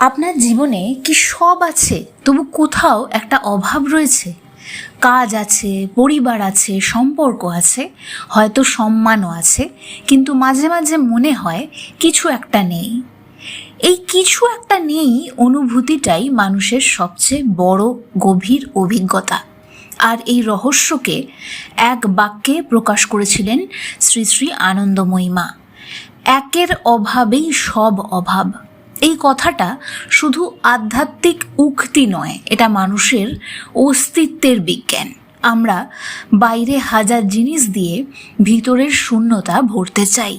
আপনার জীবনে কি সব আছে তবু কোথাও একটা অভাব রয়েছে? কাজ আছে, পরিবার আছে, সম্পর্ক আছে, হয়তো সম্মানও আছে, কিন্তু মাঝে মাঝে মনে হয় কিছু একটা নেই। এই কিছু একটা নেই অনুভূতিটাই মানুষের সবচেয়ে বড় গভীর অভিজ্ঞতা। আর এই রহস্যকে এক বাক্যে প্রকাশ করেছিলেন শ্রী শ্রী আনন্দময়ী মা। একের অভাবেই সব অভাব। এই কথাটা শুধু আধ্যাত্মিক উক্তি নয়, এটা মানুষের অস্তিত্বের বিজ্ঞান। আমরা বাইরে হাজার জিনিস দিয়ে ভিতরের শূন্যতা ভরতে চাই।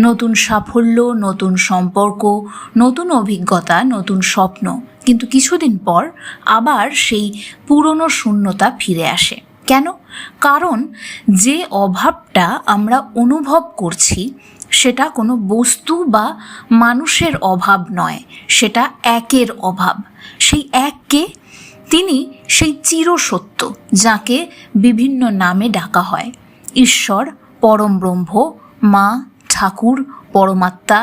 নতুন সাফল্য, নতুন সম্পর্ক, নতুন অভিজ্ঞতা, নতুন স্বপ্ন, কিন্তু কিছুদিন পর আবার সেই পুরনো শূন্যতা ফিরে আসে। কেন? কারণ যে অভাবটা আমরা অনুভব করছি সেটা কোনো বস্তু বা মানুষের অভাব নয়, সেটা একের অভাব। সেই এককে, তিনি সেই চিরসত্য যাকে বিভিন্ন নামে ডাকা হয়। ঈশ্বর, পরম ব্রহ্ম, মা, ঠাকুর, পরমাত্মা,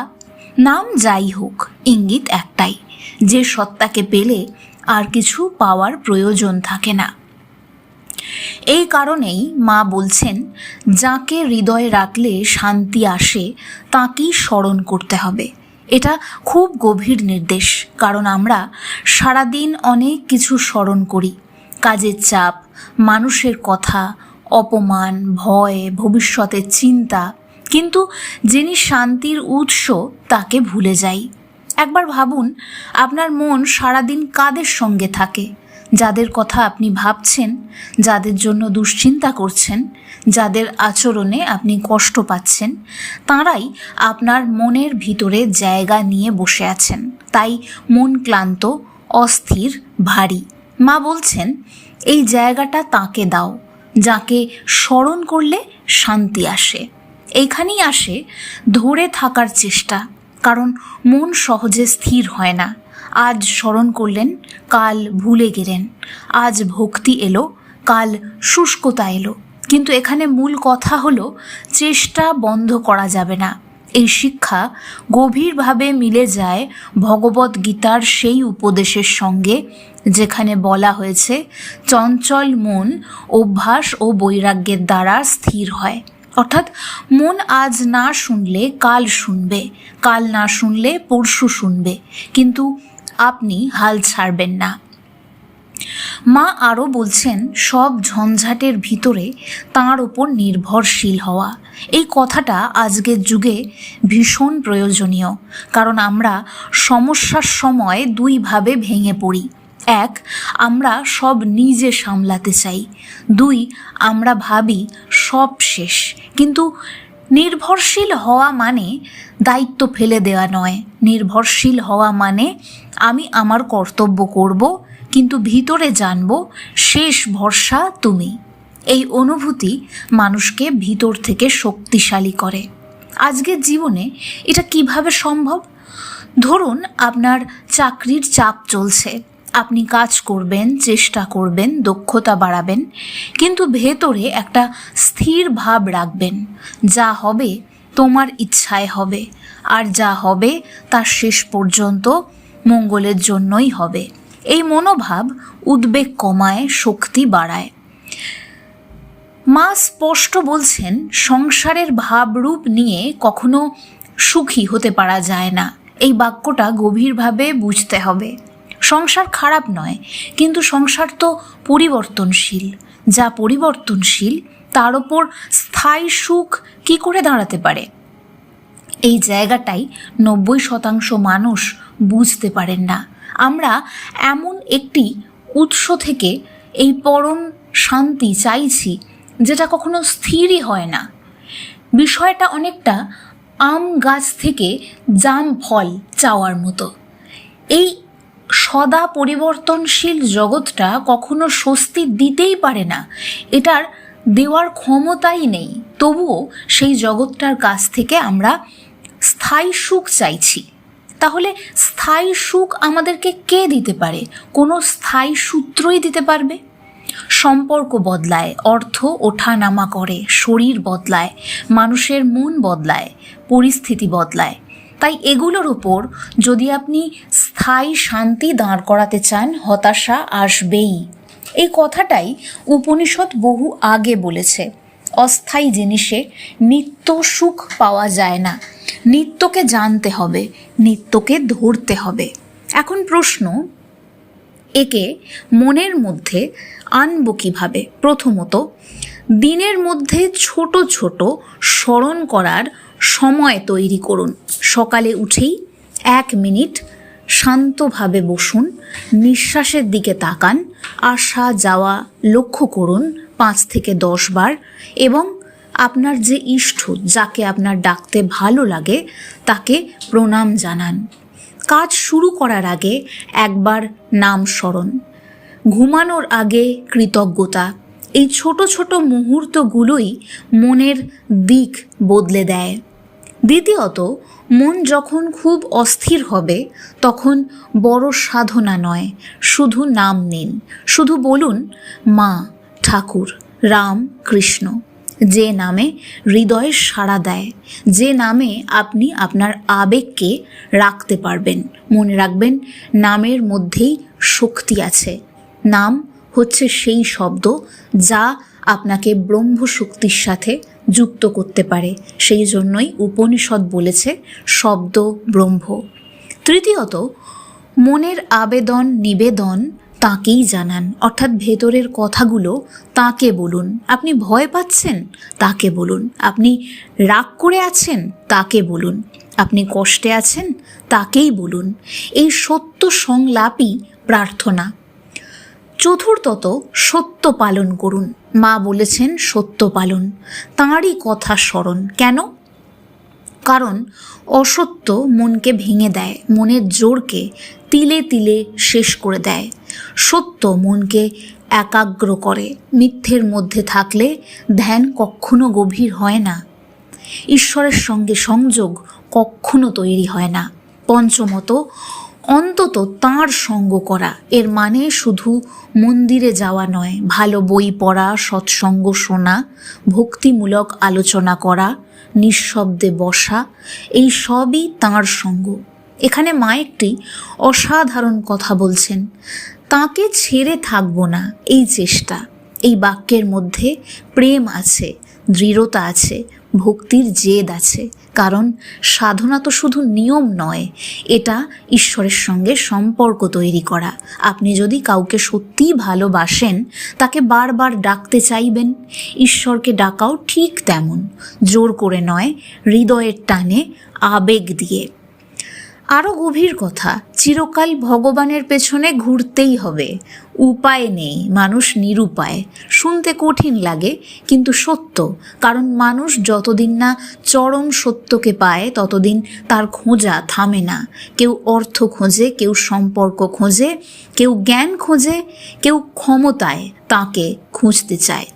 নাম যাই হোক, ইঙ্গিত একটাই, যে সত্তাকে পেলে আর কিছু পাওয়ার প্রয়োজন থাকে না। এই কারণেই মা বলছেন, যাকে হৃদয়ে রাখলে শান্তি আসে তাকেই স্মরণ করতে হবে। এটা খুব গভীর নির্দেশ, কারণ আমরা সারাদিন অনেক কিছু স্মরণ করি। কাজের চাপ, মানুষের কথা, অপমান, ভয়, ভবিষ্যতের চিন্তা, কিন্তু যিনি শান্তির উৎস তাকে ভুলে যাই। একবার ভাবুন, আপনার মন সারাদিন কাদের সঙ্গে থাকে? যাদের কথা আপনি ভাবছেন, যাদের জন্য দুশ্চিন্তা করছেন, যাদের আচরণে আপনি কষ্ট পাচ্ছেন, তাঁরাই আপনার মনের ভিতরে জায়গা নিয়ে বসে আছেন। তাই মন ক্লান্ত, অস্থির, ভারী। মা বলছেন, এই জায়গাটা তাকে দাও, যাকে স্মরণ করলে শান্তি আসে। এইখানেই আসে ধরে থাকার চেষ্টা, কারণ মন সহজে স্থির হয় না। আজ স্মরণ করলেন, কাল ভুলে গেলেন। আজ ভক্তি এলো, কাল শুষ্কতা এলো, কিন্তু এখানে মূল কথা হলো চেষ্টা বন্ধ করা যাবে না। এই শিক্ষা গভীরভাবে মিলে যায় ভগবদ গীতার সেই উপদেশের সঙ্গে, যেখানে বলা হয়েছে, চঞ্চল মন অভ্যাস ও বৈরাগ্যের দ্বারা স্থির হয়। অর্থাৎ মন আজ না শুনলে কাল শুনবে, কাল না শুনলে পরশু শুনবে, কিন্তু আপনি হাল ছাড়বেন না। মা আরও বলছেন, সব ঝঞ্ঝাটের ভিতরে তাঁর ওপর নির্ভরশীল হওয়া। এই কথাটা আজকের যুগে ভীষণ প্রয়োজনীয়, কারণ আমরা সমস্যার সময় দুইভাবে ভেঙে পড়ি। এক, আমরা সব নিজে সামলাতে চাই। দুই, আমরা ভাবি সব শেষ। কিন্তু নির্ভরশীল হওয়া মানে দায়িত্ব ফেলে দেওয়া নয়। নির্ভরশীল হওয়া মানে আমি আমার কর্তব্য করব, কিন্তু ভিতরে জানব শেষ ভরসা তুমি। এই অনুভূতি মানুষকে ভিতর থেকে শক্তিশালী করে। আজকের জীবনে এটা কিভাবে সম্ভব? ধরুন, আপনার চাকরির চাপ চলছে, আপনি কাজ করবেন, চেষ্টা করবেন, দক্ষতা বাড়াবেন, কিন্তু ভেতরে একটা স্থির ভাব রাখবেন, যা হবে তোমার ইচ্ছায় হবে, আর যা হবে তা শেষ পর্যন্ত মঙ্গলের জন্যই হবে। এই মনোভাব উদ্বেগ কমায়, শক্তি বাড়ায়। মা স্পষ্ট বলছেন, সংসারের ভাবরূপ নিয়ে কখনো সুখী হতে পারা যায় না। এই বাক্যটা গভীরভাবে বুঝতে হবে। সংসার খারাপ নয়, কিন্তু সংসার তো পরিবর্তনশীল। যা পরিবর্তনশীল তার ওপর স্থায়ী সুখ কি করে দাঁড়াতে পারে? এই জায়গাটাই 90% মানুষ বুঝতে পারেন না। আমরা এমন একটি উৎস থেকে এই পরম শান্তি চাইছি, যেটা কখনো স্থিরই হয় না। বিষয়টা অনেকটা আম গাছ থেকে জাম ফল চাওয়ার মতো। এই সদা পরিবর্তনশীল জগৎটা কখনো স্বস্তি দিতেই পারে না, এটার দেওয়ার ক্ষমতাই নেই। তবুও সেই জগৎটার কাছ থেকে আমরা স্থায়ী সুখ চাইছি। তাহলে স্থায়ী সুখ আমাদেরকে কে দিতে পারে? কোনো স্থায়ী সূত্রই দিতে পারবে? সম্পর্ক বদলায়, অর্থ ওঠানামা করে, শরীর বদলায়, মানুষের মন বদলায়, পরিস্থিতি বদলায়, তাই এগুলোর উপর যদি আপনি স্থায়ী শান্তি দাঁড় করাতে চান, হতাশা আসবেই। এই কথাটাই উপনিষদ বহু আগে বলেছে। অস্থায়ী জিনিসে নিত্য সুখ পাওয়া যায় না। নিত্যকে জানতে হবে, নিত্যকে ধরতে হবে। এখন প্রশ্ন, একে মনের মধ্যে আনবো কিভাবে? প্রথমত, দিনের মধ্যে ছোট ছোট স্মরণ করার সময় তৈরি করুন। সকালে উঠেই 1 মিনিট শান্তভাবে বসুন, নিঃশ্বাসের দিকে তাকান, আসা যাওয়া লক্ষ্য করুন 5 থেকে 10 বার, এবং আপনার যে ইষ্ট, যাকে আপনার ডাকতে ভালো লাগে, তাকে প্রণাম জানান। কাজ শুরু করার আগে একবার নাম স্মরণ, ঘুমানোর আগে কৃতজ্ঞতা। এই ছোট ছোট মুহূর্তগুলোই মনের দিক বদলে দেয়। দ্বিতীয়ত, মন যখন খুব অস্থির হবে তখন বড় সাধনা নয়, শুধু নাম নিন। শুধু বলুন মা, ঠাকুর, রাম, কৃষ্ণ। যে নামে হৃদয়ে সাড়া দেয়, যে নামে আপনি আপনার আবেগকে রাখতে পারবেন। মনে রাখবেন, নামের মধ্যেই শক্তি আছে। নাম হচ্ছে সেই শব্দ যা আপনাকে ব্রহ্মশক্তির সাথে যুক্ত করতে পারে। সেই জন্যই উপনিষদ বলেছে শব্দ ব্রহ্ম। তৃতীয়ত, মনের আবেদন নিবেদন তাকেই জানান, অর্থাৎ ভেতরের কথাগুলো তাকে বলুন। আপনি ভয় পাচ্ছেন, তাকে বলুন। আপনি রাগ করে আছেন, তাকে বলুন। আপনি কষ্টে আছেন, তাকেই বলুন। এই সত্য সংলাপই প্রার্থনা। চতুর্থত, সত্য পালন করুন। মা বলেছেন সত্য পালন, তাঁরই কথা স্মরণ। কেন? কারণ অসত্য মনকে ভেঙে দেয়, মনের জোরকে তিলে তিলে শেষ করে দেয়। সত্য মনকে একাগ্র করে। মিথ্যের মধ্যে থাকলে ধ্যান কখনো গভীর হয় না, ঈশ্বরের সঙ্গে সংযোগ কখনো তৈরি হয় না। পঞ্চমত, অন্তত তাঁর সঙ্গ করা। এর মানে শুধু মন্দিরে যাওয়া নয়, ভালো বই পড়া, সৎসঙ্গ শোনা, ভক্তিমূলক আলোচনা করা, নিঃশব্দে বসা, এই সবই তাঁর সঙ্গ। এখানে মা একটি অসাধারণ কথা বলছেন, তাকে ছেড়ে থাকবো না, এই চেষ্টা। এই বাক্যের মধ্যে প্রেম আছে, দৃঢ়তা আছে, ভক্তির জেদ আছে। কারণ সাধনা তো শুধু নিয়ম নয়, এটা ঈশ্বরের সঙ্গে সম্পর্ক তৈরি করা। আপনি যদি কাউকে সত্যিই ভালোবাসেন, তাকে বারবার ডাকতে চাইবেন। ঈশ্বরকে ডাকাও ঠিক তেমন, জোর করে নয়, হৃদয়ের টানে, আবেগ দিয়ে। আরও গভীর কথা, চিরকাল ভগবানের পেছনে ঘুরতেই হবে, উপায় নেই। মানুষ নিরুপায়। শুনতে কঠিন লাগে, কিন্তু সত্য। কারণ মানুষ যতদিন না চরম সত্যকে পায়, ততদিন তার খোঁজা থামে না। কেউ অর্থ খোঁজে, কেউ সম্পর্ক খোঁজে, কেউ জ্ঞান খোঁজে, কেউ ক্ষমতায় তাকে খুঁজতে চায়।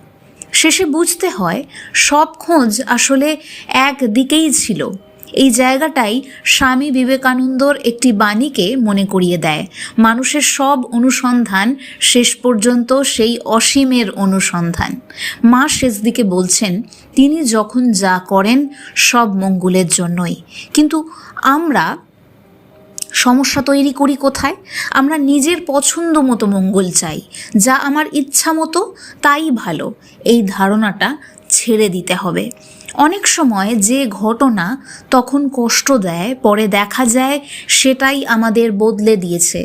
শেষে বুঝতে হয় সব খোঁজ আসলে একদিকেই ছিল। এই জায়গাটাই স্বামী বিবেকানন্দর একটি বাণীকে মনে করিয়ে দেয়। মানুষের সব অনুসন্ধান শেষ পর্যন্ত সেই অসীমের অনুসন্ধান। মা শেষ দিকে বলছেন, তিনি যখন যা করেন সব মঙ্গলের জন্যই। কিন্তু আমরা সমস্যা তৈরি করি কোথায়? আমরা নিজের পছন্দ মতো মঙ্গল চাই, যা আমার ইচ্ছা মতো তাই ভালো। এই ধারণাটা ছেড়ে দিতে হবে। অনেক সময় যে ঘটনা তখন কষ্ট দেয়, পরে দেখা যায় সেটাই আমাদের বদলে দিয়েছে,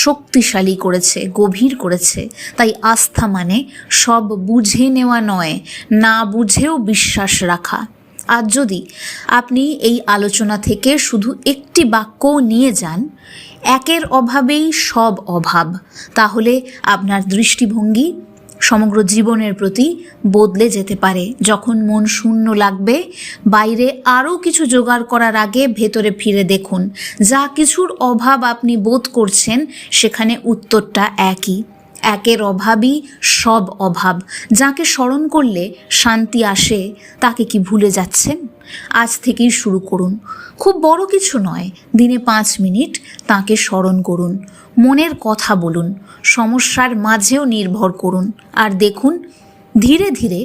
শক্তিশালী করেছে, গভীর করেছে। তাই আস্থা মানে সব বুঝে নেওয়া নয়, না বুঝেও বিশ্বাস রাখা। আজ যদি আপনি এই আলোচনা থেকে শুধু একটি বাক্যও নিয়ে যান, একের অভাবেই সব অভাব, তাহলে আপনার দৃষ্টিভঙ্গি সমগ্র জীবনের প্রতি বদলে যেতে পারে। যখন মন শূন্য লাগবে, বাইরে আরও কিছু জোগাড় করার আগে ভেতরে ফিরে দেখুন। যা কিছুর অভাব আপনি বোধ করছেন, সেখানে উত্তরটা একই। একের অভাবই সব অভাব। যাকে স্মরণ করলে শান্তি আসে, তাকে কি ভুলে যাচ্ছেন? আজ থেকেই শুরু করুন। খুব বড় কিছু নয়, দিনে 5 মিনিট তাকে স্মরণ করুন, মনের কথা বলুন, সমস্যার মাঝেও নির্ভর করুন, আর দেখুন ধীরে ধীরে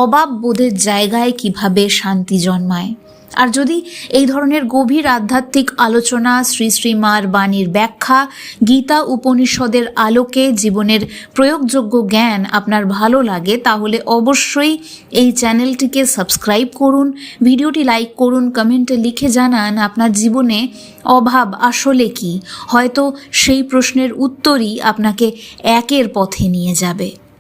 অভাব বোধের জায়গায় কিভাবে শান্তি জন্মায়। আর যদি এই ধরনের গভীর আধ্যাত্মিক আলোচনা, শ্রী শ্রীমার বাণীর ব্যাখ্যা, গীতা উপনিষদের আলোকে জীবনের প্রয়োগযোগ্য জ্ঞান আপনার ভালো লাগে, তাহলে অবশ্যই এই চ্যানেলটিকে সাবস্ক্রাইব করুন, ভিডিওটি লাইক করুন, কমেন্টে লিখে জানান আপনার জীবনে অভাব আসলে কি। হয়তো সেই প্রশ্নের উত্তরই আপনাকে একের পথে নিয়ে যাবে।